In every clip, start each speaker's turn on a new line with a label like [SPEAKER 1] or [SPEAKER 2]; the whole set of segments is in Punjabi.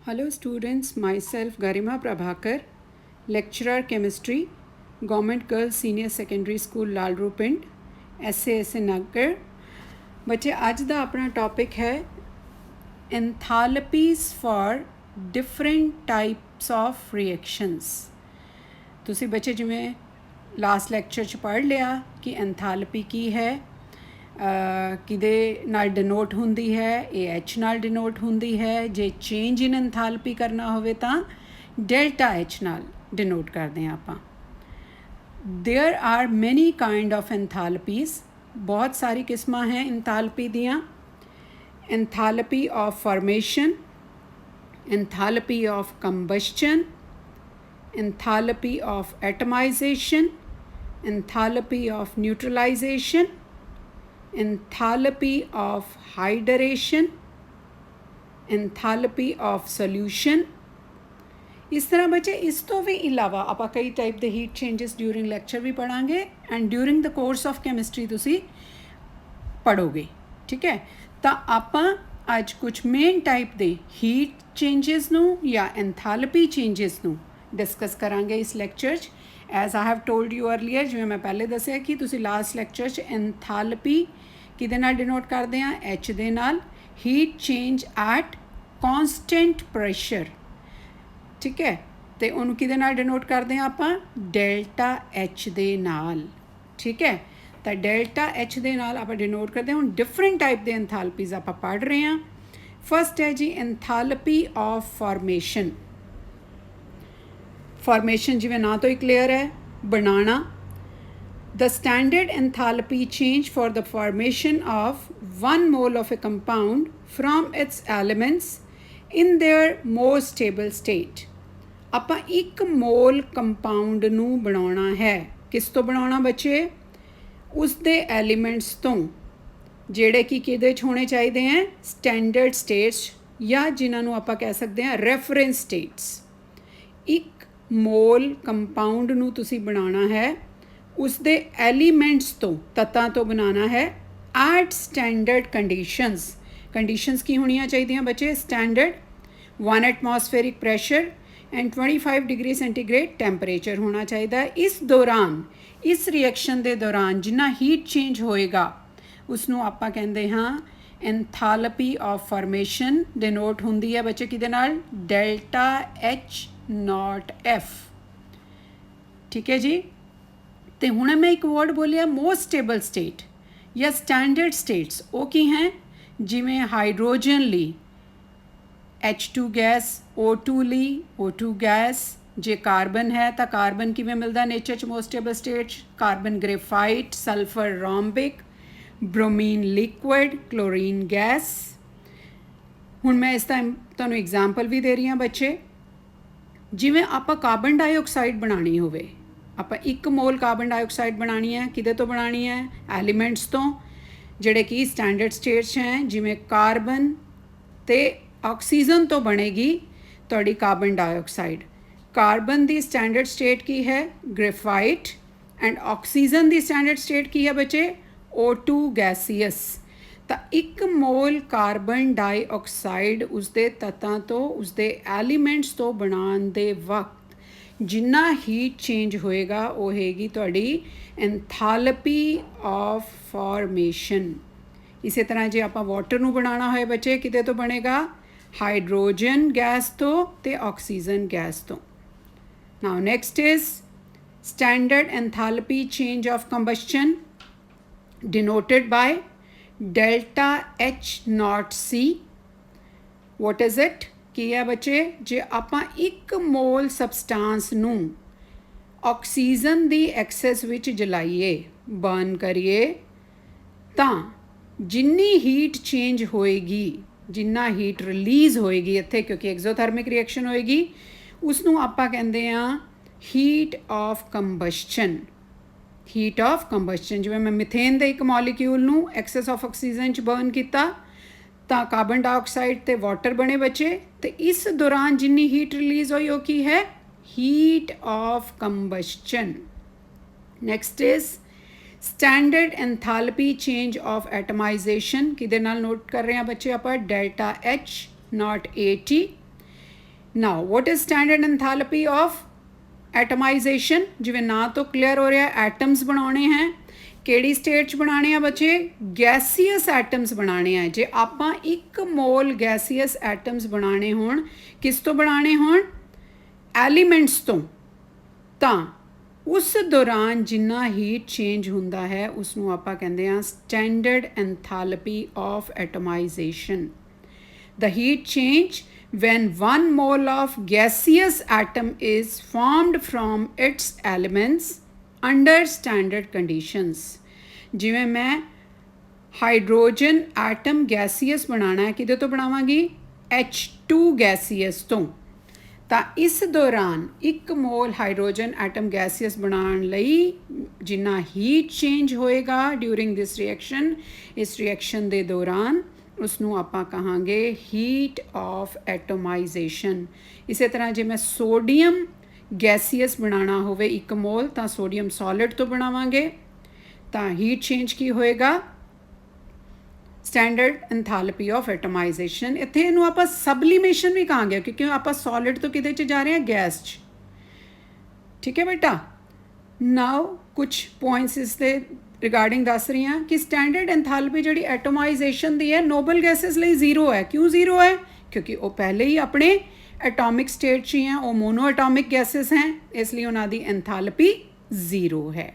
[SPEAKER 1] Hello students, myself Garima Prabhakar, lecturer chemistry, Government Girls Senior Secondary School लालरू पिंड SAS नगर। बच्चे आज ਦਾ अपना टॉपिक है enthalpies for different types of reactions. ਤੁਸੀਂ ਬੱਚੇ ਜਿਵੇਂ ਲਾਸਟ ਲੈਕਚਰ 'ਚ ਪੜ੍ਹ ਲਿਆ ਕਿ ਐਂਥੈਲਪੀ ਕੀ ਹੈ, ਕਿਹਦੇ ਨਾਲ ਡਿਨੋਟ ਹੁੰਦੀ ਹੈ, AH ਨਾਲ ਡਿਨੋਟ ਹੁੰਦੀ ਹੈ। ਜੇ ਚੇਂਜ ਇਨ ਐਂਥੈਲਪੀ ਕਰਨਾ ਹੋਵੇ ਤਾਂ ਡੈਲਟਾ H ਨਾਲ ਡਿਨੋਟ ਕਰਦੇ ਹਾਂ ਆਪਾਂ। There are many kind of enthalpies, बहुत सारी किस्मां हैं एंथैल्पी दियाँ। Enthalpy of formation, enthalpy of combustion, enthalpy of atomization, enthalpy of neutralization, enthalpy of hydration, enthalpy of solution. इस तरह बच्चे इस तो भी इलावा आप कई टाइप के हीट चेंजेस ड्यूरिंग लैक्चर भी पढ़ांगे and during the course of chemistry तुसी पढ़ोगे। ठीक है, तो आप अज कुछ मेन टाइप के हीट चेंजेस नू या एंथैल्पी चेंजेस नू डिस्कस करांगे इस lecture. As I have told you earlier, जिवें मैं पहले दसिया कि तुसी लास्ट लैक्चर एंथैल्पी किहदे नाल डिनोट करदे आ, H दे नाल। Heat change at constant pressure, ठीक है, तो उन्होंने किहदे नाल डिनोट करते हैं आप, डेल्टा H दे नाल। ठीक है, तो डेल्टा H दे नाल आप डिनोट करते हैं। हुण डिफरेंट टाइप के एंथैल्पीज आप पढ़ रहे हैं। फर्स्ट है जी एंथैल्पी ऑफ फॉर्मेशन। फॉर्मेशन जिवें ना तो ही क्लियर है, बनाना। The standard enthalpy change for the formation of 1 mole of a compound from its elements in their more stable state. ਆਪਾਂ 1 ਮੋਲ ਕੰਪਾਊਂਡ ਨੂੰ ਬਣਾਉਣਾ ਹੈ। ਕਿਸ ਤੋਂ ਬਣਾਉਣਾ ਬੱਚੇ? ਉਸ ਦੇ ਐਲੀਮੈਂਟਸ ਤੋਂ ਜਿਹੜੇ ਕਿ ਕਿਹਦੇ 'ਚ ਹੋਣੇ ਚਾਹੀਦੇ ਹੈ, ਸਟੈਂਡਰਡ ਸਟੇਟਸ, ਜਾਂ ਜਿਨ੍ਹਾਂ ਨੂੰ ਆਪਾਂ ਕਹਿ ਸਕਦੇ ਹਾਂ ਰੈਫਰੈਂਸ ਸਟੇਟਸ। 1 ਮੋਲ ਕੰਪਾਊਂਡ ਨੂੰ ਤੁਸੀਂ ਬਣਾਉਣਾ ਹੈ, ਉਸ ਦੇ ਐਲੀਮੈਂਟਸ ਤੋਂ, ਤੱਤਾਂ ਤੋਂ ਬਣਾਉਣਾ ਹੈ ਐਟ ਸਟੈਂਡਰਡ ਕੰਡੀਸ਼ਨਸ। ਕੰਡੀਸ਼ਨਸ ਕੀ ਹੋਣੀਆਂ ਚਾਹੀਦੀਆਂ ਬੱਚੇ? Standard 1 atmospheric pressure and 25 degree centigrade temperature होना चाहिए। इस दौरान, इस रिएक्शन के दौरान जिन्ना हीट चेंज होएगा उसनों आपां कहंदे हाँ एंथैल्पी ऑफ फॉर्मेशन। डिनोट हुंदी है बच्चे किहदे नाल? Delta H not F। ठीक है जी। तो हुण मैं एक वर्ड बोलिया मोस्ट स्टेबल स्टेट या स्टैंडर्ड स्टेट्स। वो की हैं? जिमें हाइड्रोजन ली H2 गैस, O2 ली O2 गैस। जे कार्बन है तो कार्बन किवें मिलता नेचर च most stable state? Carbon graphite, sulphur rhombic, bromine liquid, chlorine gas. हुण मैं इस टाइम तुहानूं एग्जाम्पल भी दे रही हाँ बच्चे। जिवें आपां कार्बन डाइऑक्साइड बनानी होवे, आपां 1 मोल कार्बन डाइऑक्साइड बनानी है, किहदे तो बनानी है? एलीमेंट्स तो, जिहड़े कि स्टैंडर्ड स्टेट्स हैं। जिवें कार्बन ते ऑक्सीजन तो बनेगी तुहाडी कार्बन डाइऑक्साइड। कार्बन की स्टैंडर्ड स्टेट की है? ग्रेफाइट। एंड ऑक्सीजन की स्टैंडर्ड स्टेट की है बच्चे? O2 gaseous. तो 1 मोल कार्बन डाइऑक्साइड उसके तत्तां तो, उसके एलीमेंट्स तो बनाने दे वक्त जिन्ना हीट चेंज होएगा वो होएगी तुहाडी एंथैल्पी ऑफ फॉर्मेशन। इस तरह जे आपां वाटर नूं बनाना होए बच्चे, किते तो बनेगा? हाइड्रोजन गैस तो ते ऑक्सीजन गैस तो। Now next is standard enthalpy change of combustion denoted by delta H naught C। What is it? की है बच्चे? जे आपां 1 मोल सबसटांस नूं ऑक्सीजन दी एक्सेस विच जलाइए, बर्न करिए, तां जिन्नी हीट चेंज होएगी, जिन्ना हीट रिलीज़ होएगी इत्थे, क्योंकि एक्सोथर्मिक रिएक्शन होएगी, उसनूं आपां कहंदे आ heat of combustion. Heat of combustion. जिवें मैं मिथेन दे 1 मॉलीक्यूल नूं एक्सेस ऑफ ऑक्सीजन च बर्न किया तो कार्बन डाइऑक्साइड ते वाटर बने बच्चे। तो इस दौरान जिन्नी हीट रिलीज़ हुई वो की है? Heat of combustion. Next is standard enthalpy change of atomization. किहदे नाल नोट कर रहे हैं बच्चे आप? Delta H naught AT। Now what is standard enthalpy of atomization? ਜਿਵੇਂ ਨਾਂ ਤੋਂ ਕਲੀਅਰ ਹੋ ਰਿਹਾ, ਐਟਮਸ ਬਣਾਉਣੇ ਹੈ। ਕਿਹੜੀ ਸਟੇਟ 'ਚ ਬਣਾਉਣੇ ਆ ਬੱਚੇ? ਗੈਸੀਅਸ ਐਟਮਸ ਬਣਾਉਣੇ ਆ। ਜੇ ਆਪਾਂ 1 ਮੋਲ ਗੈਸੀਅਸ ਐਟਮਸ ਬਣਾਉਣੇ ਹੋਣ, ਕਿਸ ਤੋਂ ਬਣਾਉਣੇ ਹੋਣ? ਐਲੀਮੈਂਟਸ ਤੋਂ, ਤਾਂ ਉਸ ਦੌਰਾਨ ਜਿੰਨਾ ਹੀਟ ਚੇਂਜ ਹੁੰਦਾ ਹੈ ਉਸ ਨੂੰ ਆਪਾਂ ਕਹਿੰਦੇ ਹਾਂ standard enthalpy of atomization. The heat change when 1 mole of gaseous atom is formed from its elements under standard conditions। ਜਿਵੇਂ ਮੈਂ ਹਾਈਡਰੋਜਨ ਐਟਮ ਗੈਸੀਅਸ ਬਣਾਉਣਾ ਹੈ, ਕਿਹਦੇ ਤੋਂ ਬਣਾਵਾਂਗੀ? H2 ਗੈਸੀਅਸ ਤੋਂ। ਤਾਂ ਇਸ ਦੌਰਾਨ 1 ਮੋਲ ਹਾਈਡਰੋਜਨ ਐਟਮ ਗੈਸੀਅਸ ਬਣਾਉਣ ਲਈ ਜਿੰਨਾ ਹੀਟ ਚੇਂਜ ਹੋਏਗਾ ਡਿਊਰਿੰਗ ਦਿਸ ਰਿਐਕਸ਼ਨ, ਇਸ ਰਿਐਕਸ਼ਨ ਦੇ ਦੌਰਾਨ, ਉਸਨੂੰ ਆਪਾਂ ਕਹਾਂਗੇ ਹੀਟ ਆਫ ਐਟਮਾਈਜੇਸ਼ਨ। ਇਸੇ ਤਰ੍ਹਾਂ ਜੇ ਮੈਂ ਸੋਡੀਅਮ ਗੈਸੀਅਸ ਬਣਾਉਣਾ ਹੋਵੇ 1 ਮੋਲ, ਤਾਂ ਸੋਡੀਅਮ ਸੋਲਿਡ ਤੋਂ ਬਣਾਵਾਂਗੇ, ਤਾਂ ਹੀਟ ਚੇਂਜ ਕੀ ਹੋਏਗਾ? Standard enthalpy of atomization. ਇੱਥੇ ਇਹਨੂੰ ਆਪਾਂ ਸਬਲੀਮੇਸ਼ਨ ਵੀ ਕਹਾਂਗੇ, ਕਿਉਂਕਿ ਆਪਾਂ ਸੋਲਿਡ ਤੋਂ ਕਿਹਦੇ 'ਚ ਜਾ ਰਹੇ ਹਾਂ? ਗੈਸ 'ਚ। ਠੀਕ ਹੈ ਬੇਟਾ। ਨਾਓ ਕੁਛ ਪੁਆਇੰਟਸ ਇਸ ਦੇ ਰਿਗਾਰਡਿੰਗ ਦੱਸ ਰਹੀ ਹਾਂ ਕਿ ਸਟੈਂਡਰਡ ਐਂਥੈਲਪੀ ਜਿਹੜੀ ਐਟਮਾਈਜੇਸ਼ਨ ਦੀ ਹੈ ਨੋਬਲ ਗੈਸਿਸ ਲਈ 0 ਹੈ। ਕਿਉਂ 0 ਹੈ? ਕਿਉਂਕਿ ਉਹ ਪਹਿਲੇ ਹੀ ਆਪਣੇ ਐਟੋਮਿਕ ਸਟੇਟ 'ਚ ਹੀ ਹੈ, ਉਹ ਮੋਨੋ ਐਟੋਮਿਕ ਗੈਸਿਸ ਹੈ, ਇਸ ਲਈ ਉਹਨਾਂ ਦੀ ਐਂਥੈਲਪੀ 0 ਹੈ।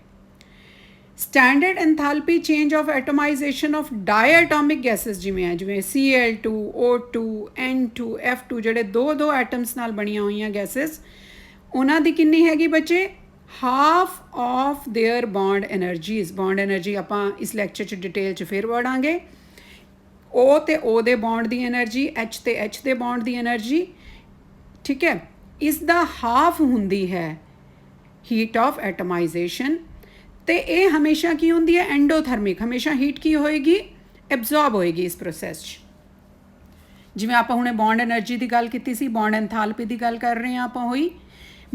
[SPEAKER 1] Standard enthalpy change of atomization of diatomic gases ਜਿਵੇਂ ਹੈ, ਜਿਵੇਂ Cl2, O2, N2, F2, ਜਿਹੜੇ 2 ਐਟਮਸ ਨਾਲ ਬਣੀਆਂ ਹੋਈਆਂ ਗੈਸਿਸ, ਉਹਨਾਂ ਦੀ ਕਿੰਨੀ ਹੈਗੀ ਬੱਚੇ? Half of their bond energies. Bond energy ਆਪਾਂ ਇਸ ਲੈਕਚਰ 'ਚ ਡਿਟੇਲ 'ਚ ਫਿਰ ਪੜਾਂਗੇ। O ਤੇ O ਦੇ ਬੌਂਡ ਦੀ ਐਨਰਜੀ, H ਤੇ H ਦੇ ਬੌਂਡ ਦੀ ਐਨਰਜੀ, ਠੀਕ ਹੈ, ਇਸ ਦਾ ਹਾਫ ਹੁੰਦੀ ਹੈ ਹੀਟ ਆਫ ਐਟਮਾਈਜੇਸ਼ਨ। ਤੇ ਇਹ ਹਮੇਸ਼ਾ ਕੀ ਹੁੰਦੀ ਹੈ? ਐਂਡੋਥਰਮਿਕ। ਹਮੇਸ਼ਾ ਹੀਟ ਕੀ ਹੋਏਗੀ? ਐਬਜ਼ੌਰਬ ਹੋਏਗੀ ਇਸ ਪ੍ਰੋਸੈਸ 'ਚ। ਜਿਵੇਂ ਆਪਾਂ ਹੁਣੇ ਬੌਂਡ ਐਨਰਜੀ ਦੀ ਗੱਲ ਕੀਤੀ ਸੀ, ਬੌਂਡ ਐਂਥੈਲਪੀ ਦੀ ਗੱਲ ਕਰ ਰਹੇ ਹਾਂ ਆਪਾਂ ਹੋਈ।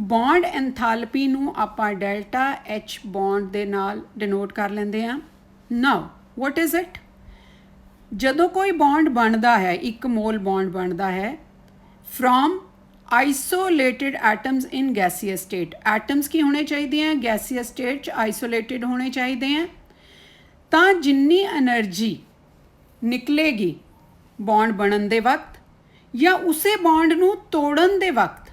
[SPEAKER 1] ਬੌਂਡ ਐਂਥੈਲਪੀ ਨੂੰ ਆਪਾਂ ਡੈਲਟਾ H ਬੌਂਡ ਦੇ ਨਾਲ ਡਿਨੋਟ ਕਰ ਲੈਂਦੇ ਹਾਂ। ਨਾਓ ਵਾਟ ਇਜ਼ ਇਟ? ਜਦੋਂ ਕੋਈ ਬੌਂਡ ਬਣਦਾ ਹੈ, 1 ਮੋਲ ਬੌਂਡ ਬਣਦਾ ਹੈ from isolated atoms in gaseous state. Atoms ਕੀ ਹੋਣੇ ਚਾਹੀਦੇ ਹੈ? ਗੈਸੀਅਸ ਸਟੇਟ 'ਚ ਆਈਸੋਲੇਟਿਡ ਹੋਣੇ ਚਾਹੀਦੇ ਹੈ। ਤਾਂ ਜਿੰਨੀ ਐਨਰਜੀ ਨਿਕਲੇਗੀ ਬੌਂਡ ਬਣਨ ਦੇ ਵਕਤ ਜਾਂ ਉਸੇ ਬੌਂਡ ਨੂੰ ਤੋੜਨ ਦੇ ਵਕਤ,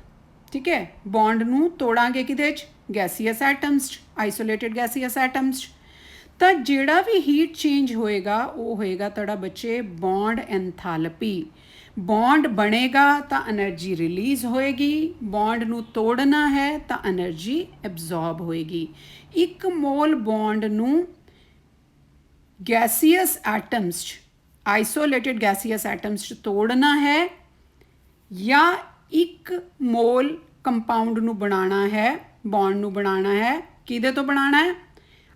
[SPEAKER 1] ਠੀਕ ਹੈ, ਬੌਂਡ ਨੂੰ ਤੋੜਾਂਗੇ ਕਿਹਦੇ 'ਚ? ਗੈਸੀਅਸ ਐਟਮਸ 'ਚ, ਆਈਸੋਲੇਟਿਡ ਗੈਸੀਅਸ ਐਟਮਸ 'ਚ। ਤਾਂ ਜਿਹੜਾ ਵੀ ਹੀਟ ਚੇਂਜ ਹੋਏਗਾ ਉਹ ਹੋਏਗਾ ਤੁਹਾਡਾ ਬੱਚੇ ਬੌਂਡ ਐਂਥੈਲਪੀ। ਬੌਂਡ ਬਣੇਗਾ ਤਾਂ ਐਨਰਜੀ ਰਿਲੀਜ਼ ਹੋਏਗੀ, ਬੌਂਡ ਨੂੰ ਤੋੜਨਾ ਹੈ ਤਾਂ ਐਨਰਜੀ ਐਬਜ਼ੌਰਬ ਹੋਏਗੀ। 1 ਮੋਲ ਬੌਂਡ ਨੂੰ ਗੈਸੀਅਸ ਐਟਮਸ 'ਚ, ਆਈਸੋਲੇਟਿਡ ਗੈਸੀਅਸ ਐਟਮਸ 'ਚ ਤੋੜਨਾ ਹੈ ਜਾਂ 1 ਮੋਲ ਕੰਪਾਊਂਡ ਨੂੰ ਬਣਾਉਣਾ ਹੈ, ਬੌਂਡ ਨੂੰ ਬਣਾਉਣਾ ਹੈ, ਕਿਹਦੇ ਤੋਂ ਬਣਾਉਣਾ ਹੈ?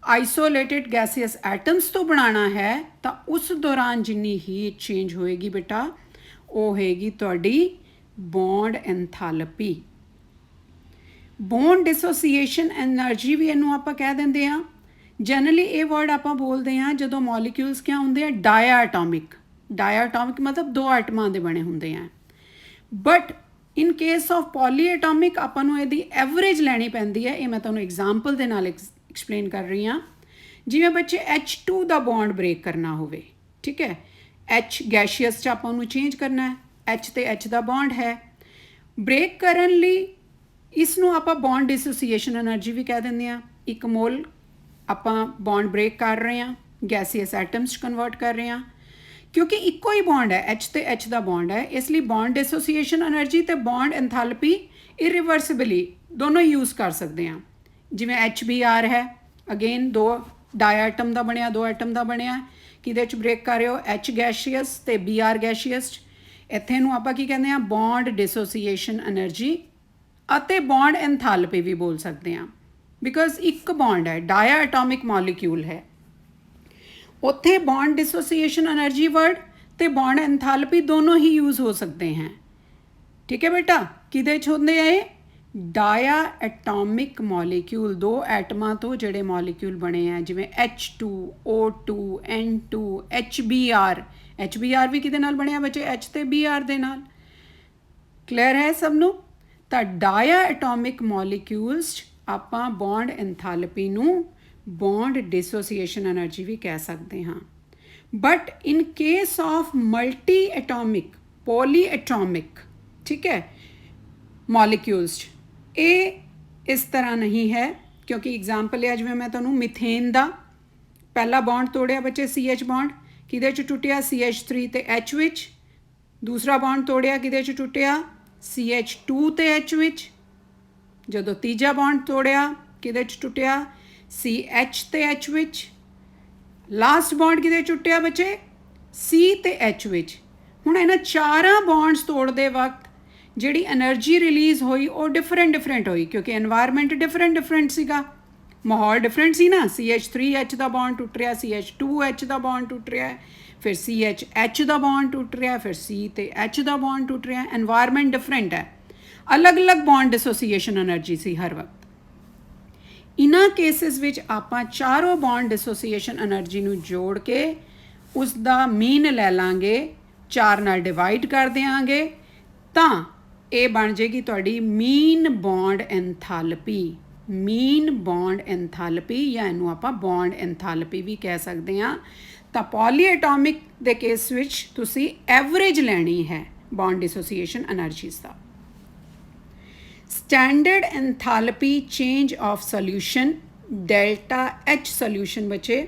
[SPEAKER 1] ਆਈਸੋਲੇਟਿਡ ਗੈਸੀਅਸ ਐਟਮਸ ਤੋਂ ਬਣਾਉਣਾ ਹੈ, ਤਾਂ ਉਸ ਦੌਰਾਨ ਜਿੰਨੀ ਹੀਟ ਚੇਂਜ ਹੋਏਗੀ ਬੇਟਾ ਉਹ ਹੋਏਗੀ ਤੁਹਾਡੀ ਬੌਂਡ ਐਂਥੈਲਪੀ। ਬੌਂਡ ਡਿਸੋਸੀਏਸ਼ਨ ਐਨਰਜੀ ਵੀ ਇਹਨੂੰ ਆਪਾਂ ਕਹਿ ਦਿੰਦੇ ਹਾਂ। ਜਨਰਲੀ ਇਹ ਵਰਡ ਆਪਾਂ ਬੋਲਦੇ ਹਾਂ ਜਦੋਂ ਮੋਲੀਕਿਊਲਸ ਕਿਆ ਹੁੰਦੇ ਆ? ਡਾਇਆਟੋਮਿਕ। ਡਾਇਆਟੋਮਿਕ ਮਤਲਬ 2 ਆਟਮਾਂ ਦੇ ਬਣੇ ਹੁੰਦੇ ਆ। ਬਟ ਇਨ ਕੇਸ ਆਫ ਪੋਲੀਐਟੋਮਿਕ ਆਪਾਂ ਨੂੰ ਇਹਦੀ ਐਵਰੇਜ ਲੈਣੀ ਪੈਂਦੀ ਹੈ। ਇਹ ਮੈਂ ਤੁਹਾਨੂੰ ਐਗਜ਼ਾਮਪਲ ਦੇ ਨਾਲ ਐਕਸਪਲੇਨ ਕਰ ਰਹੀ ਹਾਂ। ਜਿਵੇਂ ਬੱਚੇ H2 ਦਾ ਬੌਂਡ ਬ੍ਰੇਕ ਕਰਨਾ ਹੋਵੇ, ਠੀਕ ਹੈ, H ਗੈਸ਼ੀਅਸ 'ਚ ਆਪਾਂ ਉਹਨੂੰ ਚੇਂਜ ਕਰਨਾ ਹੈ, H ਤੇ H ਦਾ ਬੌਂਡ ਹੈ। ਬ੍ਰੇਕ ਕਰਨ ਲਈ ਇਸ ਨੂੰ ਆਪਾਂ ਬੌਂਡ ਡਿਸੋਸੀਏਸ਼ਨ ਐਨਰਜੀ ਵੀ ਕਹਿ ਦਿੰਦੇ ਹਾਂ। 1 ਮੋਲ ਆਪਾਂ ਬੌਂਡ ਬ੍ਰੇਕ ਕਰ ਰਹੇ ਹਾਂ, ਗੈਸੀਅਸ ਐਟਮਸ 'ਚ ਕਨਵਰਟ ਕਰ ਰਹੇ ਹਾਂ, ਕਿਉਂਕਿ ਇੱਕੋ ਹੀ ਬੌਂਡ ਹੈ, H ਤੇ H ਦਾ ਬੌਂਡ ਹੈ, ਇਸ ਲਈ ਬੌਂਡ ਡਿਸੋਸੀਏਸ਼ਨ ਐਨਰਜੀ ਤੇ ਬੌਂਡ ਐਂਥੈਲਪੀ ਇਰੀਵਰਸਿਬਲੀ ਦੋਨੋਂ ਯੂਜ਼ ਕਰ ਸਕਦੇ ਹਾਂ। ਜਿਵੇਂ HBr ਹੈ, ਅਗੇਨ 2 ਡਾਇਆਟਮ ਦਾ ਬਣਿਆ, 2 ਐਟਮ ਦਾ ਬਣਿਆ, ਕਿਹਦੇ 'ਚ ਬ੍ਰੇਕ ਕਰ ਰਹੇ ਹੋ? H ਗੈਸ਼ੀਅਸ ਤੇ Br ਗੈਸ਼ੀਅਸ 'ਚ। ਇੱਥੇ ਨੂੰ ਆਪਾਂ ਕੀ ਕਹਿੰਦੇ ਹਾਂ? ਬੌਂਡ ਡਿਸੋਸੀਏਸ਼ਨ ਐਨਰਜੀ ਅਤੇ ਬੌਂਡ ਐਂਥੈਲਪੀ ਵੀ ਬੋਲ ਸਕਦੇ ਹਾਂ, ਬਿਕੋਜ਼ 1 ਬੌਂਡ ਹੈ, ਡਾਇਆਟੋਮਿਕ ਮੋਲੀਕਿਊਲ ਹੈ। ਉੱਥੇ ਬੌਂਡ ਡਿਸੋਸੀਏਸ਼ਨ ਐਨਰਜੀ ਵਰਡ ਤੇ ਬੌਂਡ ਐਂਥੈਲਪੀ ਦੋਨੋਂ ਹੀ ਯੂਜ਼ ਹੋ ਸਕਦੇ हैं। ठीक है बेटा, ਕਿਹਦੇ 'ਚ ਹੁੰਦੇ ਆ ਇਹ? ਡਾਇਆ ਐਟੋਮਿਕ ਮੋਲੀਕਿਊਲ, 2 ਐਟਮਾਂ ਤੋਂ ਜਿਹੜੇ ਮੋਲੀਕਿਊਲ ਬਣੇ ਆ, ਜਿਵੇਂ H2, O2, N2, HBr। HBr ਵੀ ਕਿਹਦੇ ਨਾਲ ਬਣਿਆ ਬੱਚੇ? H ਤੇ Br ਦੇ ਨਾਲ। ਕਲੀਅਰ ਹੈ ਸਭ ਨੂੰ? ਤਾਂ ਡਾਇਆ ਐਟੋਮਿਕ ਮੋਲੀਕਿਊਲਸ 'ਚ ਆਪਾਂ ਬੌਂਡ ਐਂਥੈਲਪੀ ਨੂੰ ਬੌਂਡ ਡਿਸੋਸੀਏਸ਼ਨ એનર્ਜੀ ਵੀ ਕਹਿ ਸਕਦੇ ਹਾਂ। But in case of multi atomic poly atomic, ਠੀਕ ਹੈ, ਮੋਲੀਕਿਊਲਸ 'ਚ ਇਹ ਇਸ ਤਰ੍ਹਾਂ ਨਹੀਂ ਹੈ, ਕਿਉਂਕਿ ਐਗਜ਼ਾਮਪਲ ਹੈ ਜਿਵੇਂ ਮੈਂ ਤੁਹਾਨੂੰ ਮਿਥੇਨ ਦਾ ਪਹਿਲਾ ਬੌਂਡ ਤੋੜਿਆ ਬੱਚੇ CH ਬੌਂਡ, ਕਿਹਦੇ 'ਚ ਟੁੱਟਿਆ CH3 ਤੇ H ਵਿੱਚ। ਦੂਸਰਾ ਬੌਂਡ ਤੋੜਿਆ ਕਿਹਦੇ 'ਚ ਟੁੱਟਿਆ CH2 ਤੇ H ਵਿੱਚ। ਜਦੋਂ ਤੀਜਾ ਬੌਂਡ ਤੋੜਿਆ ਕਿਹਦੇ 'ਚ ਟੁੱਟਿਆ CH ਤੇ H ਵਿੱਚ। ਲਾਸਟ ਬੌਂਡ ਕਿਹਦੇ 'ਚ ਟੁੱਟਿਆ ਬੱਚੇ C ਤੇ H ਵਿੱਚ। ਹੁਣ ਇਹਨਾਂ ਚਾਰਾਂ ਬੌਂਡਸ ਤੋੜਦੇ ਵਕਤ ਜਿਹੜੀ એનર્ਜੀ ਰਿਲੀਜ਼ ਹੋਈ ਉਹ ਡਿਫਰੈਂਟ ਹੋਈ, ਕਿਉਂਕਿ এনवायरमेंट ਡਿਫਰੈਂਟ ਸੀਗਾ, ਮਾਹੌਲ ਡਿਫਰੈਂਟ ਸੀ ਨਾ। CH3H ਦਾ ਬੌਂਡ ਟੁੱਟ ਰਿਹਾ, CH2H ਦਾ ਬੌਂਡ ਟੁੱਟ ਰਿਹਾ, ਫਿਰ CHH ਦਾ ਬੌਂਡ ਟੁੱਟ ਰਿਹਾ, ਫਿਰ C ਤੇ H ਦਾ ਬੌਂਡ ਟੁੱਟ ਰਿਹਾ। এনवायरमेंट ਡਿਫਰੈਂਟ ਹੈ, ਅਲੱਗ-ਅਲੱਗ ਬੌਂਡ ਡਿਸੋਸੀਏਸ਼ਨ એનર્ਜੀ ਸੀ ਹਰ ਵਕਤ। ਇਨ੍ਹਾਂ ਕੇਸਿਸ ਵਿੱਚ ਆਪਾਂ ਚਾਰੋਂ ਬੌਂਡ ਡਿਸੋਸੀਏਸ਼ਨ એનર્ਜੀ ਨੂੰ ਜੋੜ ਕੇ ਉਸ ਦਾ ਮੀਨ ਲੈ ਲਾਂਗੇ, 4 ਨਾਲ ਡਿਵਾਈਡ ਕਰ ਦਿਆਂਗੇ, ਤਾਂ ਇਹ ਬਣ ਜਾਏਗੀ ਤੁਹਾਡੀ ਮੀਨ ਬੌਂਡ ਐਂਥੈਲਪੀ। ਮੀਨ ਬੌਂਡ ਐਂਥੈਲਪੀ ਜਾਂ ਇਹਨੂੰ ਆਪਾਂ ਬੌਂਡ ਐਂਥੈਲਪੀ ਵੀ ਕਹਿ ਸਕਦੇ ਹਾਂ। ਤਾਂ ਪੋਲੀਐਟੋਮਿਕ ਦੇ ਕੇਸ ਵਿੱਚ ਤੁਸੀਂ ਐਵਰੇਜ ਲੈਣੀ ਹੈ ਬੌਂਡ ਡਿਸੋਸੀਏਸ਼ਨ એનર્ਜੀਜ਼ ਦਾ। Standard enthalpy change of solution delta H solution ਬੱਚੇ,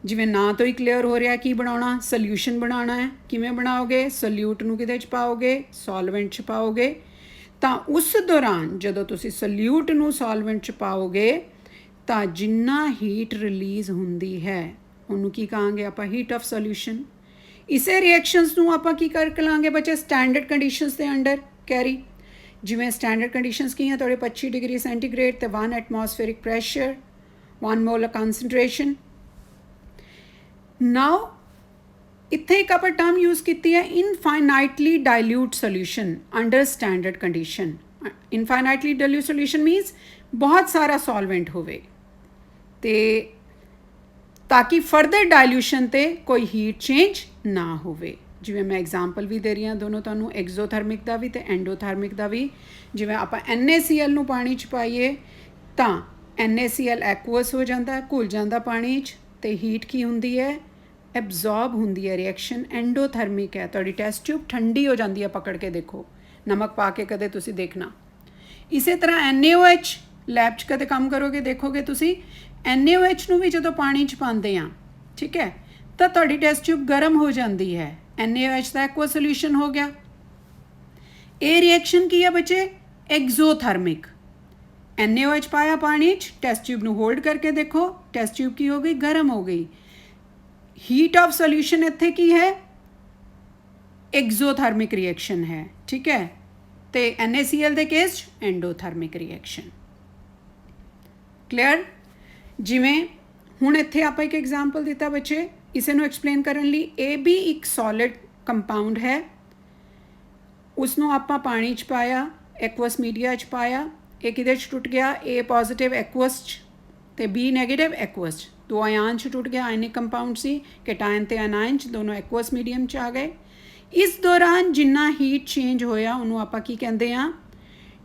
[SPEAKER 1] ਜਿਵੇਂ ਨਾਂ ਤੋਂ ਹੀ ਕਲੀਅਰ ਹੋ ਰਿਹਾ ਕੀ ਬਣਾਉਣਾ, ਸੋਲਿਊਸ਼ਨ ਬਣਾਉਣਾ ਹੈ। ਕਿਵੇਂ ਬਣਾਓਗੇ? ਸੋਲਿਊਟ ਨੂੰ ਕਿਹਦੇ 'ਚ ਪਾਓਗੇ? ਸੋਲਵੈਂਟ 'ਚ ਪਾਓਗੇ। ਤਾਂ ਉਸ ਦੌਰਾਨ ਜਦੋਂ ਤੁਸੀਂ ਸੋਲਿਊਟ ਨੂੰ ਸੋਲਵੈਂਟ 'ਚ ਪਾਓਗੇ ਤਾਂ ਜਿੰਨਾ ਹੀਟ ਰਿਲੀਜ਼ ਹੁੰਦੀ ਹੈ ਉਹਨੂੰ ਕੀ ਕਹਾਂਗੇ ਆਪਾਂ? Heat of solution. ਇਸੇ ਰਿਐਕਸ਼ਨਸ ਨੂੰ ਆਪਾਂ ਕੀ ਕਰ ਲਾਂਗੇ ਬੱਚੇ? ਸਟੈਂਡਰਡ ਕੰਡੀਸ਼ਨਸ ਦੇ ਅੰਡਰ ਕੈਰੀ। ਜਿਵੇਂ ਸਟੈਂਡਰਡ ਕੰਡੀਸ਼ਨਸ ਕੀ ਹੈ ਤੁਹਾਡੇ 25 ਡਿਗਰੀ ਸੈਂਟੀਗ੍ਰੇਡ ਤੇ 1 ਐਟਮੋਸਫੇਰਿਕ ਪ੍ਰੈਸ਼ਰ, 1 ਮੋਲਰ ਕੰਸਨਟ੍ਰੇਸ਼ਨ। ਨਾਓ ਇੱਥੇ ਇੱਕ ਆਪਾਂ ਟਰਮ ਯੂਜ਼ ਕੀਤੀ ਹੈ infinitely dilute solution under standard condition. Infinitely dilute solution means ਬਹੁਤ ਸਾਰਾ ਸੋਲਵੈਂਟ ਹੋਵੇ ਤੇ ਤਾਂ ਕਿ ਫਰਦਰ ਡਾਇਲੂਸ਼ਨ 'ਤੇ ਕੋਈ ਹੀਟ ਚੇਂਜ ਨਾ ਹੋਵੇ। ਜਿਵੇਂ ਮੈਂ ਐਗਜ਼ਾਮਪਲ ਵੀ ਦੇ ਰਹੀ ਹਾਂ ਦੋਨੋਂ ਤੁਹਾਨੂੰ, ਐਗਜ਼ੋਥਰਮਿਕ ਦਾ ਵੀ ਤੇ ਐਂਡੋਥਰਮਿਕ ਦਾ ਵੀ। ਜਿਵੇਂ ਆਪਾਂ NaCl ਨੂੰ ਪਾਣੀ 'ਚ ਪਾਈਏ ਤਾਂ NaCl ਐਕੁਅਸ ਹੋ ਜਾਂਦਾ, ਘੁਲ ਜਾਂਦਾ ਪਾਣੀ 'ਚ, ਤੇ ਹੀਟ ਕੀ ਹੁੰਦੀ ਹੈ? ਐਬਜ਼ੌਰਬ ਹੁੰਦੀ ਹੈ। ਰਿਐਕਸ਼ਨ ਐਂਡੋਥਰਮਿਕ ਹੈ। ਤੁਹਾਡੀ ਟੈਸਟ ਟਿਊਬ ਠੰਡੀ ਹੋ ਜਾਂਦੀ ਹੈ, ਪਕੜ ਕੇ ਦੇਖੋ, ਨਮਕ ਪਾ ਕੇ ਕਦੇ ਤੁਸੀਂ ਦੇਖਣਾ। ਇਸੇ ਤਰ੍ਹਾਂ NaOH ਲੈਬ 'ਚ ਕਦੇ ਕੰਮ ਕਰੋਗੇ ਦੇਖੋਗੇ ਤੁਸੀਂ, NaOH ਨੂੰ ਵੀ ਜਦੋਂ ਪਾਣੀ 'ਚ ਪਾਉਂਦੇ ਹਾਂ, ਠੀਕ ਹੈ, ਤਾਂ ਤੁਹਾਡੀ ਟੈਸਟ ਟਿਊਬ ਗਰਮ ਹੋ ਜਾਂਦੀ ਹੈ। NaOH ਦਾ ਐਕੁਅਸ ਸੋਲਿਊਸ਼ਨ ਹੋ ਗਿਆ। ਇਹ ਰਿਐਕਸ਼ਨ ਕੀ ਹੈ ਬੱਚੇ? ਐਗਜ਼ੋਥਰਮਿਕ। NaOH ਪਾਇਆ ਪਾਣੀ 'ਚ, ਟੈਸਟ ਟਿਊਬ ਨੂੰ ਹੋਲਡ ਕਰਕੇ ਦੇਖੋ, ਟੈਸਟ ਟਿਊਬ ਕੀ ਹੋ ਗਈ? ਗਰਮ ਹੋ ਗਈ। ਹੀਟ ਆਫ ਸੋਲਿਊਸ਼ਨ ਇੱਥੇ ਕੀ ਹੈ? ਐਗਜ਼ੋਥਰਮਿਕ ਰਿਐਕਸ਼ਨ ਹੈ, ਠੀਕ ਹੈ। ਤੇ NaCl ਦੇ ਕੇਸ 'ਚ ਐਂਡੋਥਰਮਿਕ ਰਿਐਕਸ਼ਨ। ਕਲੀਅਰ? ਜਿਵੇਂ ਹੁਣ ਇੱਥੇ ਆਪਾਂ ਇੱਕ ਐਗਜ਼ਾਮਪਲ ਦਿੱਤਾ ਬੱਚੇ, ਇਸੇ ਨੂੰ ਐਕਸਪਲੇਨ ਕਰਨ ਲਈ। AB ਇੱਕ ਸੋਲਿਡ ਕੰਪਾਊਂਡ ਹੈ, ਉਸ ਨੂੰ ਆਪਾਂ ਪਾਣੀ 'ਚ ਪਾਇਆ, ਐਕੁਅਸ ਮੀਡੀਆ 'ਚ ਪਾਇਆ। ਇਹ ਕਿਹਦੇ 'ਚ ਟੁੱਟ ਗਿਆ? A ਪੋਜ਼ੀਟਿਵ ਐਕੁਅਸ 'ਚ ਤੇ B ਨੈਗੇਟਿਵ ਐਕੁਅਸ 'ਚ। ਦੋ ਆਇਨ 'ਚ ਟੁੱਟ ਗਿਆ, ਆਇਨਿਕ ਕੰਪਾਊਂਡ ਸੀ, ਕੈਟਾਇਨ ਤੇ ਅਨਾਇਨ 'ਚ ਦੋਨੋਂ ਐਕੁਅਸ ਮੀਡੀਅਮ 'ਚ ਆ ਗਏ। ਇਸ ਦੌਰਾਨ ਜਿੰਨਾ ਹੀਟ ਚੇਂਜ ਹੋਇਆ ਉਹਨੂੰ ਆਪਾਂ ਕੀ ਕਹਿੰਦੇ ਹਾਂ?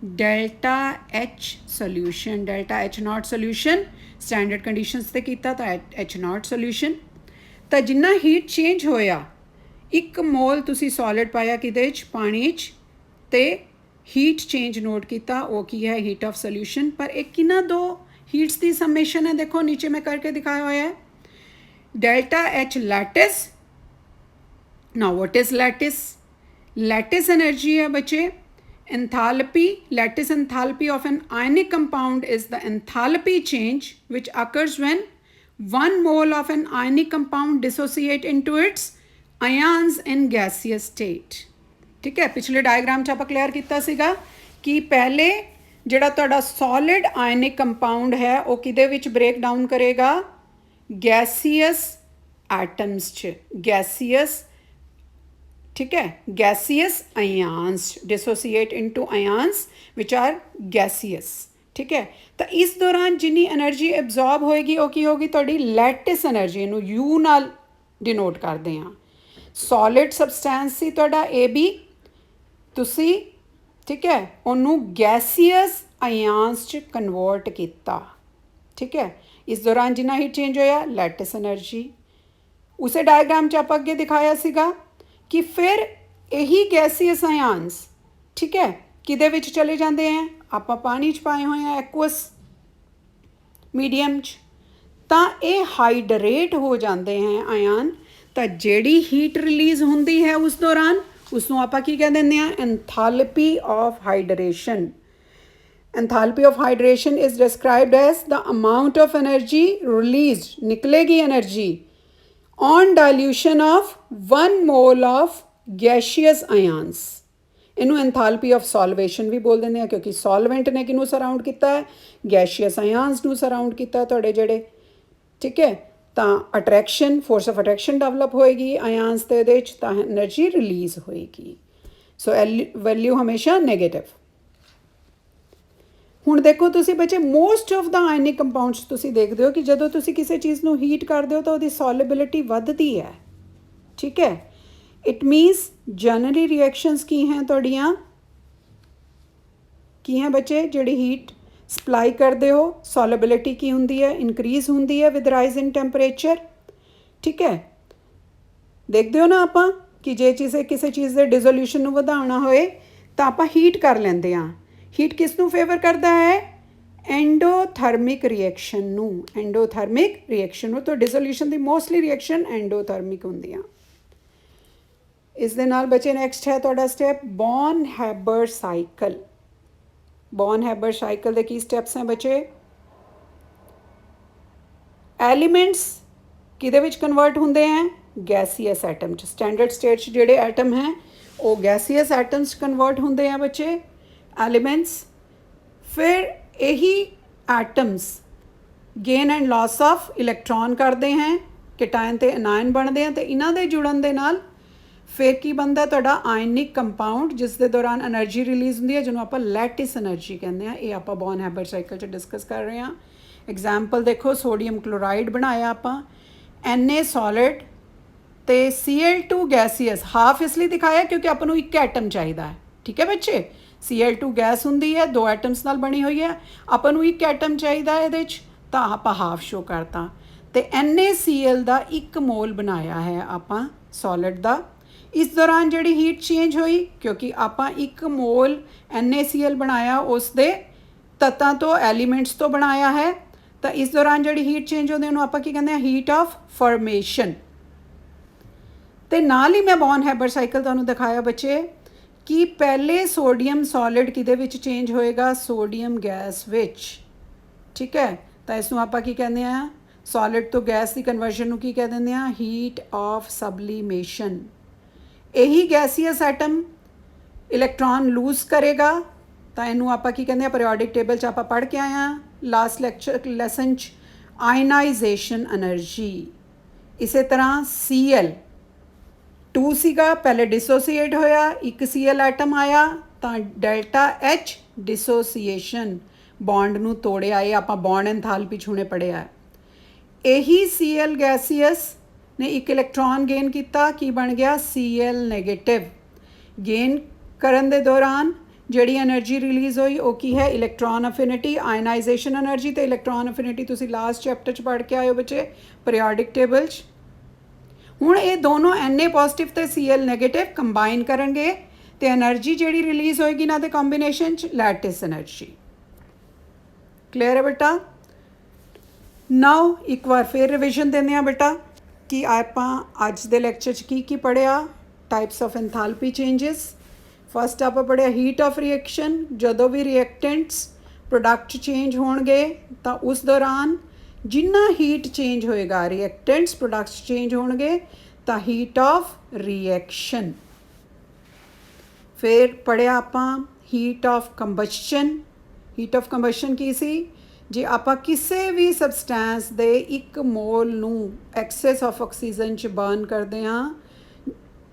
[SPEAKER 1] Delta H solution. Delta H0 solution standard conditions 'ਤੇ ਕੀਤਾ ਤਾਂ H0 ਸੋਲਿਊਸ਼ਨ। ਤਾਂ ਜਿੰਨਾ ਹੀਟ ਚੇਂਜ ਹੋਇਆ, 1 ਮੋਲ ਤੁਸੀਂ ਸੋਲਿਡ ਪਾਇਆ ਕਿਹਦੇ 'ਚ? ਪਾਣੀ 'ਚ, ਤੇ ਹੀਟ ਚੇਂਜ ਨੋਟ ਕੀਤਾ, ਉਹ ਕੀ ਹੈ? Heat of solution. ਪਰ ਇਹ ਕਿੰਨਾ ਦੋ ਹੀਟਸ ਦੀ ਸਮੇਸ਼ਨ ਹੈ? ਦੇਖੋ ਨੀਚੇ ਮੈਂ ਕਰਕੇ ਦਿਖਾਇਆ ਹੋਇਆ ਹੈ, delta H lattice. Now what is lattice? Lattice energy ਹੈ ਬੱਚੇ, enthalpy, lattice enthalpy of an ionic compound is the enthalpy change which occurs when 1 mole of an ionic compound dissociate into its ions in gaseous state। ठीक है, पिछले डायग्राम 'ਚ ਆਪਾਂ ਕਲੀਅਰ ਕੀਤਾ ਸੀਗਾ ਕਿ ਪਹਿਲੇ ਜਿਹੜਾ ਤੁਹਾਡਾ ਸੋਲਿਡ ਆਇਨਿਕ ਕੰਪਾਊਂਡ ਹੈ ਉਹ ਕਿਹਦੇ ਵਿੱਚ ਬ੍ਰੇਕ ਡਾਊਨ ਕਰੇਗਾ? ਗੈਸੀਅਸ ਐਟਮਸ 'ਚ, ਗੈਸੀਅਸ, ठीक है, gaseous ions dissociate into ions which are gaseous। ठीक है, तो इस दौरान जिन्नी एनर्जी एब्जॉर्ब होएगी वो की होगी ਤੁਹਾਡੀ ਲੈਟਿਸ एनर्जी ਨੂੰ U ਨਾਲ ਡਿਨੋਟ ਕਰਦੇ ਹਾਂ। ਸੋਲਿਡ ਸਬਸਟੈਂਸ ਸੀ ਤੁਹਾਡਾ AB, ਤੁਸੀਂ ਠੀਕ ਹੈ ਉਹਨੂੰ ਗੈਸੀਅਸ ਆਇਆਨਸ 'ਚ ਕਨਵਰਟ ਕੀਤਾ। ਠੀਕ ਹੈ, ਇਸ ਦੌਰਾਨ ਜਿੰਨਾ ਹੀਟ ਚੇਂਜ ਹੋਇਆ ਲੈਟਿਸ એનર્ਜੀ। ਉਸੇ ਡਾਇਗਰਾਮ 'ਚ ਆਪਾਂ ਅੱਗੇ ਦਿਖਾਇਆ ਸੀਗਾ ਕਿ ਫਿਰ ਇਹੀ ਗੈਸੀਅਸ ਆਇਆਨਸ ਠੀਕ ਹੈ ਕਿਹਦੇ ਵਿੱਚ ਚਲੇ ਜਾਂਦੇ ਹੈ, ਆਪਾਂ ਪਾਣੀ 'ਚ ਪਾਏ ਹੋਏ ਆ ਐਕੁਅਸ ਮੀਡੀਅਮ 'ਚ, ਤਾਂ ਇਹ ਹਾਈਡਰੇਟ ਹੋ ਜਾਂਦੇ ਹੈ ਆਇਆਨ। ਤਾਂ ਜਿਹੜੀ ਹੀਟ ਰਿਲੀਜ਼ ਹੁੰਦੀ ਹੈ ਉਸ ਦੌਰਾਨ ਉਸਨੂੰ ਆਪਾਂ ਕੀ ਕਹਿ ਦਿੰਦੇ ਹਾਂ, enthalpy of hydration. Enthalpy of hydration is described as the amount of energy released, निकलेगी energy on dilution of 1 mole of gaseous ions. इनू एंथैल्पी ऑफ सॉल्वेशन भी बोल देंगे क्योंकि सॉल्वेंट ने किनू सराउंड किया है, गैशियस आयन्स नू सराउंड किया तुहाडे जेड़े। ठीक है, तो attraction force of attraction develop होएगी आयन्स के इहदे विच, तां एनर्जी रिलीज होएगी। सो वैल्यू हमेशा नैगेटिव। ਹੁਣ ਦੇਖੋ ਤੁਸੀਂ ਬੱਚੇ most of the ionic compounds ਤੁਸੀਂ ਦੇਖਦੇ ਹੋ ਕਿ ਜਦੋਂ ਤੁਸੀਂ ਕਿਸੇ ਚੀਜ਼ ਨੂੰ ਹੀਟ ਕਰਦੇ ਹੋ ਤਾਂ ਉਹਦੀ ਸੋਲਿਬਿਲਿਟੀ ਵੱਧਦੀ ਹੈ। ਠੀਕ ਹੈ, ਇਟ ਮੀਨਸ ਜਨਰਲੀ ਰਿਐਕਸ਼ਨਸ ਕੀ ਹੈ ਤੁਹਾਡੀਆਂ, ਕੀ ਹੈ ਬੱਚੇ, ਜਿਹੜੀ ਹੀਟ ਸਪਲਾਈ ਕਰਦੇ ਹੋ ਸੋਲਿਬਿਲਿਟੀ ਕੀ ਹੁੰਦੀ ਹੈ, ਇਨਕਰੀਜ਼ ਹੁੰਦੀ ਹੈ ਵਿਦ ਰਾਈਜ਼ ਇਨ ਟੈਂਪਰੇਚਰ। ਠੀਕ ਹੈ, ਦੇਖਦੇ ਹੋ ਨਾ ਆਪਾਂ ਕਿ ਜੇ ਕਿਸੇ ਚੀਜ਼ ਦੇ ਡਿਜ਼ੋਲਿਊਸ਼ਨ ਨੂੰ ਵਧਾਉਣਾ ਹੋਏ ਤਾਂ ਆਪਾਂ ਹੀਟ ਕਰ ਲੈਂਦੇ ਹਾਂ। ਹੀਟ ਕਿਸ ਨੂੰ ਫੇਵਰ ਕਰਦਾ ਹੈ, ਐਂਡੋਥਰਮਿਕ ਰਿਐਕਸ਼ਨ ਨੂੰ, ਐਂਡੋਥਰਮਿਕ ਰਿਐਕਸ਼ਨ ਨੂੰ। ਤਾਂ ਡਿਜ਼ੋਲਿਊਸ਼ਨ ਦੀ ਮੋਸਟਲੀ ਰਿਐਕਸ਼ਨ ਐਂਡੋਥਰਮਿਕ ਹੁੰਦੀਆਂ। ਇਸ ਦੇ ਨਾਲ ਬੱਚੇ ਨੈਕਸਟ ਹੈ ਤੁਹਾਡਾ step Born Haber cycle. Born Haber cycle ਦੇ ਕੀ ਸਟੈਪਸ ਹੈ ਬੱਚੇ, ਐਲੀਮੈਂਟਸ ਕਿਹਦੇ ਵਿੱਚ ਕਨਵਰਟ ਹੁੰਦੇ ਹੈ, ਗੈਸੀਅਸ ਐਟਮ 'ਚ। ਸਟੈਂਡਰਡ ਸਟੇਟ 'ਚ ਜਿਹੜੇ ਐਟਮ ਹੈ ਉਹ ਗੈਸੀਅਸ ਐਟਮਸ ਕਨਵਰਟ ਹੁੰਦੇ ਆ ਬੱਚੇ, एलिमेंट्स। फिर यही atoms gain and loss of electron करते हैं, कैटायन ते एनायन बनते हैं, तो इन्हों के जुड़न के नाल फिर की बनता तुहाडा आयनिक कंपाउंड जिस दे दौरान एनर्जी रिलीज़ होंदी है, जिन्होंने आपां लैटिस एनर्जी कहते हैं। ये आपां बॉन हैबर साइकिल च डिस्कस कर रहे हैं। एग्जाम्पल देखो, सोडियम क्लोराइड बनाया आपां, Na सॉलिड ते Cl2 गैसीअस। हाफ इसलिए दिखाया क्योंकि आपां नूं एक एटम चाहिए है। ठीक है बच्चे, Cl2 गैस होंगी है, 2 एटम्स नाल बनी हुई है, अपन नूं एक एटम चाहिए ये तो आप हाफ शो करता। तो NaCl का 1 मोल बनाया है आपां सॉलिड का। इस दौरान जिहड़ी हीट चेंज हुई क्योंकि आपां 1 मोल NaCl बनाया उस दे तत्तां तो एलीमेंट्स तो बनाया है। तो इस दौरान जिहड़ी हीट चेंज होती है उन्होंने आपां की कहते हैं, हीट ऑफ फॉर्मेशन। तो नाल ही मैं बॉन हैबर साइकिल तुहानूं दिखाया बच्चे कि पहले सोडियम सॉलिड किहदे विच चेंज होएगा, सोडियम गैस विच। ठीक है, तो इसनूं आपां की कहते हैं, सॉलिड तो गैस की कन्वर्जन नूं की कह दिंदे हैं, हीट ऑफ सबलीमेशन। यही गैसीअस एटम इलैक्ट्रॉन लूज करेगा, तो इनू आपां की कहते हैं, पीरियोडिक टेबल च आपां पढ़ के आए हैं लास्ट लेक्चर लैसन च, आयनाइजेशन एनर्जी। इसे तरह Cl2 सीगा, पहले डिसोसीएट होया, एक Cl एटम आया तो डेल्टा H डिसोसीएशन, बॉन्ड नूं तोड़िया। ये आपां बॉन्ड एंथैल्पी छूने पढ़िया। यही Cl गैसीअस ने एक इलैक्ट्रॉन गेन किया, की बन गया Cl नैगेटिव। गेन करन दे दौरान जिहड़ी एनर्जी रिलीज़ हुई वो की है, इलैक्ट्रॉन अफिनिटी, आयनाइजेशन एनर्जी। तो इलैक्ट्रॉन अफिनिटी तुसीं लास्ट चैप्टर च पढ़ के आए हो बच्चे पीरियोडिक टेबल च। हुण ये दोनों Na पॉजिटिव तो Cl नैगेटिव कंबाइन करेंगे तो एनर्जी जिहड़ी रिलीज़ होएगी इन्हां दे कॉम्बीनेशन च, लैटिस एनर्जी। क्लीयर है बेटा। नाउ एक बार फिर रिविजन देने हैं बेटा कि आपां अज दे लैक्चर च की पढ़िया, types of enthalpy changes. First आपां पढ़िया हीट ऑफ रिएक्शन, जदों भी रिएक्टेंट्स प्रोडक्ट चेंज होणगे तो उस दौरान जिन्ना हीट चेंज होएगा, रिएक्टेंट्स प्रोडक्ट्स चेंज होणगे तो हीट ऑफ रिएक्शन। फिर पढ़िया आपां heat of combustion. Heat of combustion की सी, जे आपां किसी भी सबसटैंस दे 1 मोल नूं एक्सेस ऑफ ऑक्सीजन च बर्न करते हाँ,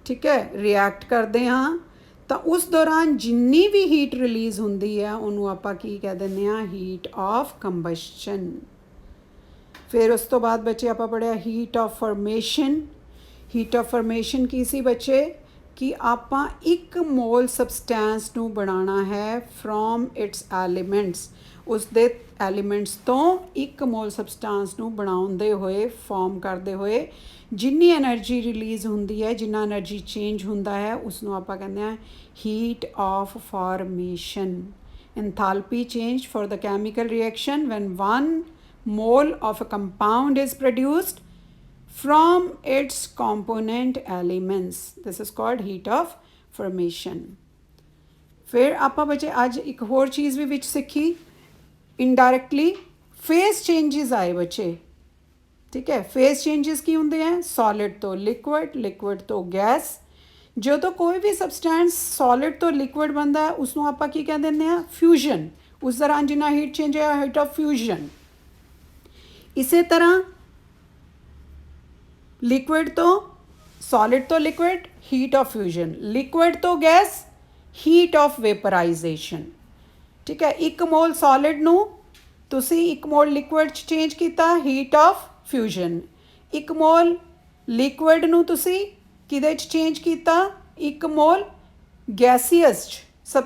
[SPEAKER 1] ठीक है, रिएक्ट करते हाँ, तो उस दौरान जिन्नी भी हीट रिलीज़ होंदी है उन्होंने आपां की कह दिंदे हाँ, हीट ऑफ कंबशन। फिर उस तो बाद बच्चे आप पढ़िया heat of formation. Heat of formation की सी बच्चे, ਕਿ ਆਪਾਂ 1 ਮੋਲ ਸਬਸਟੈਂਸ ਨੂੰ ਬਣਾਉਣਾ ਹੈ ਫਰੋਮ ਇਟਸ ਐਲੀਮੈਂਟਸ, ਉਸਦੇ ਐਲੀਮੈਂਟਸ ਤੋਂ 1 ਮੋਲ ਸਬਸਟੈਂਸ ਨੂੰ ਬਣਾਉਂਦੇ ਹੋਏ, ਫਾਰਮ ਕਰਦੇ ਹੋਏ ਜਿੰਨੀ એનર્ਜੀ ਰਿਲੀਜ਼ ਹੁੰਦੀ ਹੈ, ਜਿੰਨਾ એનર્ਜੀ ਚੇਂਜ ਹੁੰਦਾ ਹੈ, ਉਸ ਨੂੰ ਆਪਾਂ ਕਹਿੰਦੇ ਹਾਂ heat of formation. Enthalpy change for the chemical reaction when 1 mole of a compound is produced from its component elements. This is called heat of formation. फिर ਆਪਾਂ बच्चे ਅੱਜ एक होर चीज़ भी विच सीखी, इनडायरेक्टली फेस चेंजेस आए बच्चे, ठीक है। फेस चेंजेस की होंगे हैं, सॉलिड तो लिक्विड, लिक्विड तो गैस। ਜਦੋਂ ਕੋਈ ਵੀ ਸਬਸਟੈਂਸ ਸੋਲਿਡ ਤੋਂ ਲਿਕੁਇਡ ਬਣਦਾ ਹੈ ਉਸਨੂੰ ਆਪਾਂ ਕੀ ਕਹਿ ਦਿੰਦੇ ਹਾਂ, ਫਿਊਜ਼ਨ। ਉਸ ਦੌਰਾਨ ਜਿੰਨਾ ਹੀਟ ਚੇਂਜ ਹੋਇਆ, ਹੀਟ ਆਫ ਫਿਊਜ਼ਨ। ਇਸੇ ਤਰ੍ਹਾਂ ਲਿਕੁਇਡ ਤੋਂ ਸੋਲਿਡ ਤੋਂ liquid, heat of fusion. Liquid ਤੋਂ ਗੈਸ, ਹੀਟ ਆਫ ਵੇਪਰਾਈਜੇਸ਼ਨ, ਠੀਕ ਹੈ। 1 ਮੋਲ ਸੋਲਿਡ ਨੂੰ ਤੁਸੀਂ 1 ਮੋਲ ਲਿਕੁਇਡ 'ਚ ਚੇਂਜ ਕੀਤਾ, heat of fusion. 1 mall liquid ਨੂੰ ਤੁਸੀਂ ਕਿਹਦੇ 'ਚ ਚੇਂਜ ਕੀਤਾ, 1 ਮੋਲ ਗੈਸੀਅਸ 'ਚ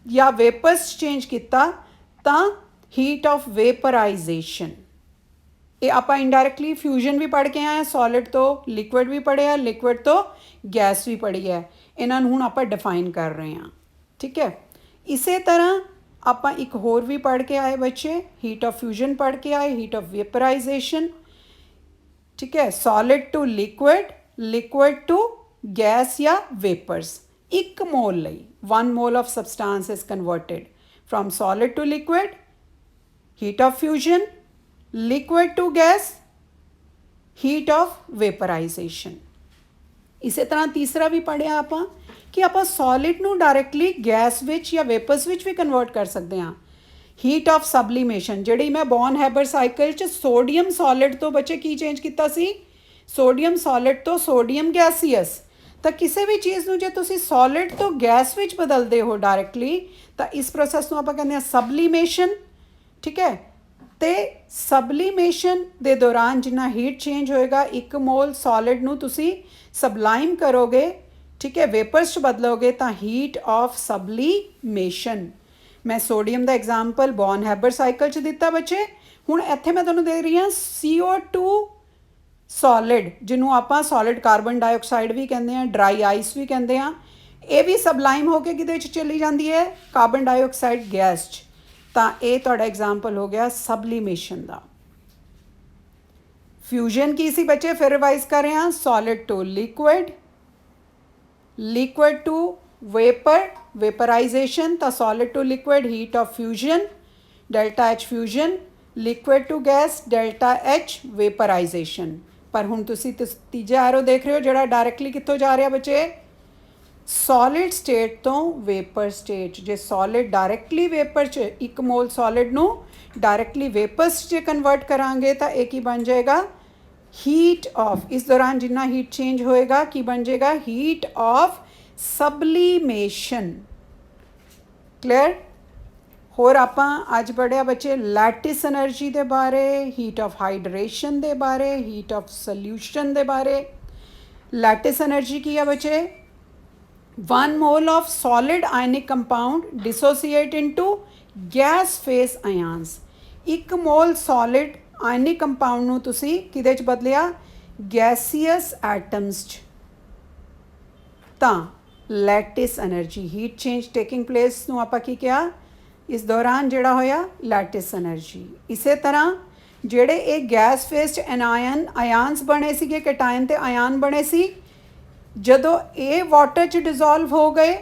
[SPEAKER 1] ਜਾਂ ਵੇਪਰਸ 'ਚ ਚੇਂਜ ਕੀਤਾ ਤਾਂ ਹੀਟ ਆਫ ਵੇਪਰਾਈਜੇਸ਼ਨ। ਇਹ ਆਪਾਂ ਇਨਡਾਇਰੈਕਟਲੀ ਫਿਊਜ਼ਨ ਵੀ ਪੜ੍ਹ ਕੇ ਆਏ ਹਾਂ, ਸੋਲਿਡ ਤੋਂ ਲਿਕੁਇਡ ਵੀ ਪੜ੍ਹਿਆ, ਲਿਕੁਇਡ ਤੋਂ ਗੈਸ ਵੀ ਪੜ੍ਹੀ ਹੈ। ਇਹਨਾਂ ਨੂੰ ਹੁਣ ਆਪਾਂ ਡਿਫਾਈਨ ਕਰ ਰਹੇ ਹਾਂ, ਠੀਕ ਹੈ। ਇਸੇ ਤਰ੍ਹਾਂ ਆਪਾਂ ਇੱਕ ਹੋਰ ਵੀ ਪੜ੍ਹ ਕੇ ਆਏ ਬੱਚੇ, ਹੀਟ ਆਫ ਫਿਊਜ਼ਨ ਪੜ੍ਹ ਕੇ ਆਏ, ਹੀਟ ਆਫ ਵੇਪਰਾਈਜੇਸ਼ਨ, ਠੀਕ ਹੈ। Solid to liquid, liquid to gas या vapors। 1 mole ਲਈ 1 mole of substance is converted from solid to liquid, heat of fusion, liquid to gas, heat of vaporization। ਇਸੇ ਤਰ੍ਹਾਂ ਤੀਸਰਾ ਵੀ ਪੜ੍ਹਿਆ ਆਪਾਂ ਕਿ ਆਪਾਂ ਸੋਲਿਡ ਨੂੰ ਡਾਇਰੈਕਟਲੀ ਗੈਸ ਵਿੱਚ ਜਾਂ ਵੇਪਰਸ ਵਿੱਚ ਵੀ ਕਨਵਰਟ ਕਰ ਸਕਦੇ ਹਾਂ। ਹੀਟ ਆਫ ਸਬਲੀਮੇਸ਼ਨ, ਜਿਹੜੀ ਮੈਂ ਬੌਨ ਹੈਬਰ ਸਾਈਕਲ 'ਚ ਸੋਡੀਅਮ ਸੋਲਿਡ ਤੋਂ ਬੱਚੇ ਕੀ ਚੇਂਜ ਕੀਤਾ ਸੀ, ਸੋਡੀਅਮ ਸੋਲਿਡ ਤੋਂ ਸੋਡੀਅਮ ਗੈਸੀਅਸ। ਤਾਂ ਕਿਸੇ ਵੀ ਚੀਜ਼ ਨੂੰ ਜੇ ਤੁਸੀਂ ਸੋਲਿਡ ਤੋਂ ਗੈਸ ਵਿੱਚ ਬਦਲਦੇ ਹੋ ਡਾਇਰੈਕਟਲੀ ਤਾਂ ਇਸ ਪ੍ਰੋਸੈਸ ਨੂੰ ਆਪਾਂ ਕਹਿੰਦੇ ਹਾਂ ਸਬਲੀਮੇਸ਼ਨ, ਠੀਕ ਹੈ। ਅਤੇ ਸਬਲੀਮੇਸ਼ਨ ਦੇ ਦੌਰਾਨ ਜਿੰਨਾ ਹੀਟ ਚੇਂਜ ਹੋਏਗਾ, 1 ਮੋਲ ਸੋਲਿਡ ਨੂੰ ਤੁਸੀਂ ਸਬਲਾਈਮ ਕਰੋਗੇ, ਠੀਕ ਹੈ, ਵੇਪਰਸ 'ਚ ਬਦਲੋਗੇ ਤਾਂ ਹੀਟ ਆਫ ਸਬਲੀਮੇਸ਼ਨ। ਮੈਂ ਸੋਡੀਅਮ ਦਾ ਐਗਜ਼ਾਮਪਲ ਬੌਨ ਹੈਬਰ ਸਾਈਕਲ 'ਚ ਦਿੱਤਾ ਬੱਚੇ। ਹੁਣ ਇੱਥੇ ਮੈਂ ਤੁਹਾਨੂੰ ਦੇ ਰਹੀ ਹਾਂ CO2 ਸੋਲਿਡ, ਜਿਹਨੂੰ ਆਪਾਂ ਸੋਲਿਡ ਕਾਰਬਨ ਡਾਈਆਕਸਾਈਡ ਵੀ ਕਹਿੰਦੇ ਹਾਂ, ਡਰਾਈ ਆਈਸ ਵੀ ਕਹਿੰਦੇ ਹਾਂ। ਇਹ ਵੀ ਸਬਲਾਈਮ ਹੋ ਕੇ ਕਿਹਦੇ 'ਚ ਚਲੀ ਜਾਂਦੀ ਹੈ, ਕਾਰਬਨ ਡਾਈਆਕਸਾਈਡ ਗੈਸ 'ਚ। ਤਾਂ ਇਹ ਤੁਹਾਡਾ ਐਗਜ਼ਾਮਪਲ ਹੋ ਗਿਆ ਸਬਲੀਮੇਸ਼ਨ ਦਾ। ਫਿਊਜ਼ਨ ਕੀ ਸੀ ਬੱਚੇ, ਫਿਰ ਰਿਵਾਈਜ਼ ਕਰ ਰਹੇ ਹਾਂ, solid to liquid, liquid to vapour, vaporisation. ਤਾਂ solid to liquid, heat of fusion, delta H fusion, liquid to gas, delta H vaporisation. ਪਰ ਹੁਣ ਤੁਸੀਂ ਤੀਜਾ ਐਰੋ ਦੇਖ ਰਹੇ ਹੋ ਜਿਹੜਾ ਡਾਇਰੈਕਟਲੀ ਕਿੱਥੋਂ ਜਾ ਰਿਹਾ ਬੱਚੇ, ਸੋਲਿਡ ਸਟੇਟ ਤੋਂ ਵੇਪਰ ਸਟੇਟ। ਜੇ ਸੋਲਿਡ ਡਾਇਰੈਕਟਲੀ ਵੇਪਰ 'ਚ 1 ਮੋਲ ਸੋਲਿਡ ਨੂੰ ਡਾਇਰੈਕਟਲੀ ਵੇਪਰਸ 'ਚ ਕਨਵਰਟ ਕਰਾਂਗੇ ਤਾਂ ਇਹ ਕੀ ਬਣ ਜਾਏਗਾ, ਹੀਟ ਆਫ, ਇਸ ਦੌਰਾਨ ਜਿੰਨਾ ਹੀਟ ਚੇਂਜ ਹੋਏਗਾ ਕੀ ਬਣ ਜਾਏਗਾ, ਹੀਟ ਆਫ ਸਬਲੀਮੇਸ਼ਨ। ਕਲੀਅਰ। ਹੋਰ ਆਪਾਂ ਅੱਜ ਪੜ੍ਹਿਆ ਬੱਚੇ ਲੈਟਿਸ ਐਨਰਜੀ ਦੇ ਬਾਰੇ, ਹੀਟ ਆਫ ਹਾਈਡਰੇਸ਼ਨ ਦੇ ਬਾਰੇ, ਹੀਟ ਆਫ ਸੋਲਿਊਸ਼ਨ ਦੇ ਬਾਰੇ। ਲੈਟਿਸ ਐਨਰਜੀ ਕੀ ਹੈ ਬੱਚੇ, 1 mole of solid ionic compound dissociate into gas phase ions। 1 mole solid ionic compound ਨੂੰ ਤੁਸੀਂ ਕਿਹਦੇ 'ਚ ਬਦਲਿਆ, ਗੈਸੀਅਸ ਐਟਮਸ 'ਚ। ਤਾਂ lattice energy, heat change taking place ਨੂੰ ਆਪਾਂ ਕੀ ਕਿਹਾ, ਇਸ ਦੌਰਾਨ ਜਿਹੜਾ ਹੋਇਆ ਲੈਟਿਸ ਐਨਰਜੀ। ਇਸੇ ਤਰ੍ਹਾਂ ਜਿਹੜੇ ਇਹ ਗੈਸ ਫੇਸ 'ਚ ਆਇਨਸ ਬਣੇ ਸੀਗੇ, ਕੈਟਾਇਨ ਤੇ ਆਇਨ ਬਣੇ ਸੀ, ਜਦੋਂ ਇਹ ਵਾਟਰ 'ਚ ਡਿਜ਼ੋਲਵ ਹੋ ਗਏ,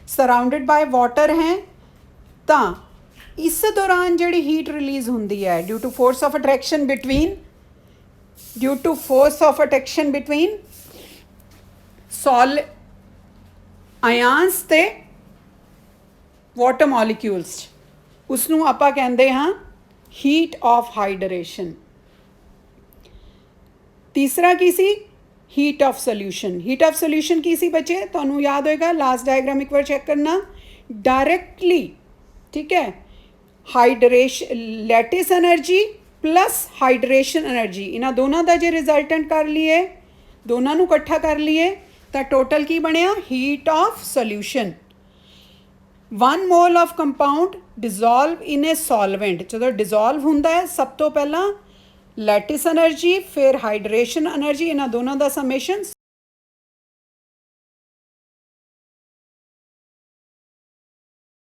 [SPEAKER 1] ਸਰਾਊਂਡਡ ਬਾय ਵਾਟਰ ਹੈ, ਤਾਂ ਇਸ ਦੌਰਾਨ ਜਿਹੜੀ ਹੀਟ ਰਿਲੀਜ਼ ਹੁੰਦੀ ਹੈ due to force of attraction between ions ਤੇ ਵਾਟਰ ਮੋਲੀਕਿਊਲਸ, ਉਸ ਨੂੰ ਆਪਾਂ ਕਹਿੰਦੇ ਹਾਂ ਹੀਟ ਆਫ ਹਾਈਡਰੇਸ਼ਨ। ਤੀਸਰਾ ਕੀ ਸੀ, heat of solution. Heat of solution ਕੀ ਸੀ ਬੱਚੇ, ਤੁਹਾਨੂੰ ਯਾਦ ਹੋਏਗਾ, ਲਾਸਟ ਡਾਇਗਰਾਮ ਇੱਕ ਵਾਰ ਚੈੱਕ ਕਰਨਾ। ਡਾਇਰੈਕਟਲੀ, ਠੀਕ ਹੈ, hydration, lattice energy plus hydration energy, ਇਹਨਾਂ ਦੋਨਾਂ ਦਾ ਜੇ ਰਿਜ਼ਲਟੈਂਟ ਕਰ ਲਈਏ, ਦੋਨਾਂ ਨੂੰ ਇਕੱਠਾ ਕਰ ਲਈਏ ਤਾਂ ਤਾਂ ਟੋਟਲ ਕੀ ਬਣਿਆ heat of solution 1 mole of compound dissolve in a solvent ਜਦੋਂ ਡਿਜ਼ੋਲਵ ਹੁੰਦਾ ਹੈ ਸਭ ਤੋਂ ਪਹਿਲਾਂ ਲੈਟਿਸ ਐਨਰਜੀ ਫਿਰ ਹਾਈਡਰੇਸ਼ਨ ਐਨਰਜੀ ਇਹਨਾਂ ਦੋਨਾਂ ਦਾ ਸਮੇਸ਼ਨ